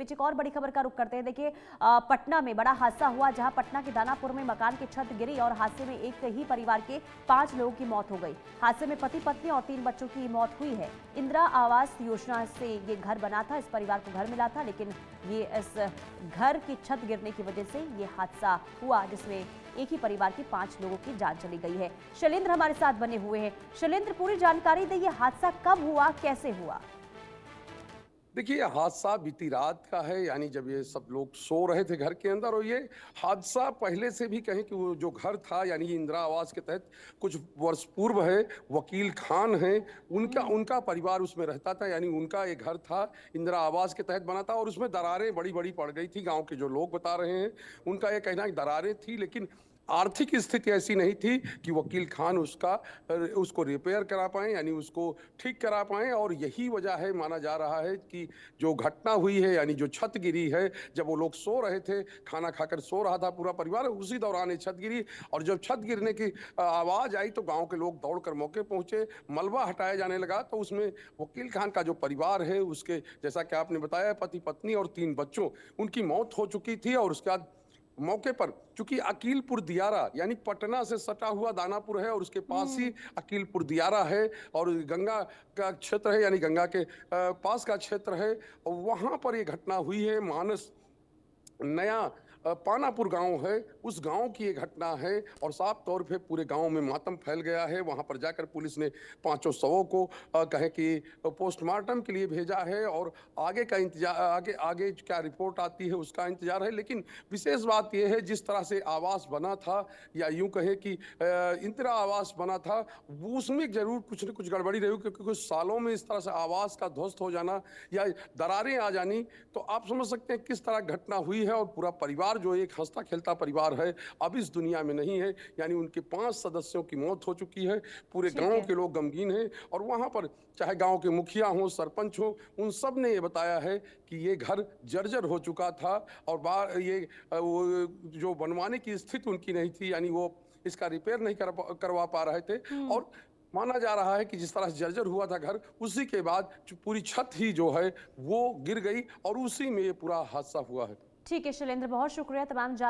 बीच एक और बड़ी खबर का रुख करते हैं। देखिए, पटना में बड़ा हादसा हुआ, जहां पटना के दानापुर में मकान की छत गिरी और हादसे में एक ही परिवार के 5 लोगों की मौत हो गई। हादसे में पति पत्नी और 3 बच्चों की मौत हुई है। इंदिरा आवास योजना से ये घर बना था, इस परिवार को घर मिला था, लेकिन ये इस घर की छत गिरने की वजह से ये हादसा हुआ, जिसमें एक ही परिवार के 5 लोगों की जान चली गई है। शैलेंद्र हमारे साथ बने हुए हैं। शैलेंद्र, पूरी जानकारी दे, ये हादसा कब हुआ, कैसे हुआ? देखिए, हादसा बीती रात का है, यानी जब ये सब लोग सो रहे थे घर के अंदर। और ये हादसा पहले से भी कहें कि वो जो घर था, यानी इंदिरा आवास के तहत कुछ वर्ष पूर्व है, वकील खान हैं, उनका उनका परिवार उसमें रहता था। यानी उनका ये घर था, इंदिरा आवास के तहत बना था और उसमें दरारें बड़ी बड़ी पड़ गई थी। गांव के जो लोग बता रहे हैं, उनका ये कहना है कि दरारें थी, लेकिन आर्थिक स्थिति ऐसी नहीं थी कि वकील खान उसको रिपेयर करा पाए, यानी उसको ठीक करा पाए। और यही वजह है, माना जा रहा है, कि जो घटना हुई है, यानी जो छत गिरी है, जब वो लोग सो रहे थे, खाना खाकर सो रहा था पूरा परिवार, उसी दौरान ये छत गिरी। और जब छत गिरने की आवाज आई तो गांव के लोग दौड़कर मौके पहुंचे, मलबा हटाया जाने लगा। तो उसमें वकील खान का जो परिवार है, उसके, जैसा कि आपने बताया, पति पत्नी और 3 बच्चों, उनकी मौत हो चुकी थी। और उसके बाद मौके पर, चूंकि अकीलपुर दियारा यानी पटना से सटा हुआ दानापुर है और उसके पास ही अकीलपुर दियारा है, और गंगा का क्षेत्र है, यानी गंगा के पास का क्षेत्र है। और वहां पर ये घटना हुई है। मानस नया पानापुर गांव है, उस गांव की ये घटना है। और साफ तौर पे पूरे गांव में मातम फैल गया है। वहां पर जाकर पुलिस ने 5 शवों को कहे कि पोस्टमार्टम के लिए भेजा है, और आगे का इंतजार, आगे आगे क्या रिपोर्ट आती है उसका इंतजार है। लेकिन विशेष बात यह है, जिस तरह से आवास बना था, या यूं कहें कि इंदिरा आवास बना था, वो उसमें जरूर कुछ न कुछ गड़बड़ी रही, क्योंकि कुछ सालों में इस तरह से आवास का ध्वस्त हो जाना या दरारें आ जानी, तो आप समझ सकते हैं किस तरह घटना हुई है। और पूरा परिवार, जो एक हंसता खेलता परिवार है, अब इस दुनिया में नहीं है। यानी उनके 5 सदस्यों की मौत हो चुकी है। पूरे ठीक गांव है। के लोग गमगीन हैं। और वहां पर चाहे गांव के मुखिया हों, सरपंच हों, उन सब ने ये बताया है कि ये घर जर्जर हो चुका था, और वो जो बनवाने की स्थिति उनकी नहीं थी, यानी वो इसका रिपेयर नहीं करवा पा रहे थे। और माना जा रहा है कि जिस तरह से जर्जर हुआ था घर, उसी के बाद पूरी छत ही जो है वो गिर गई, और उसी में ये पूरा हादसा हुआ है। ठीक है शैलेंद्र, बहुत शुक्रिया तमाम जानकारी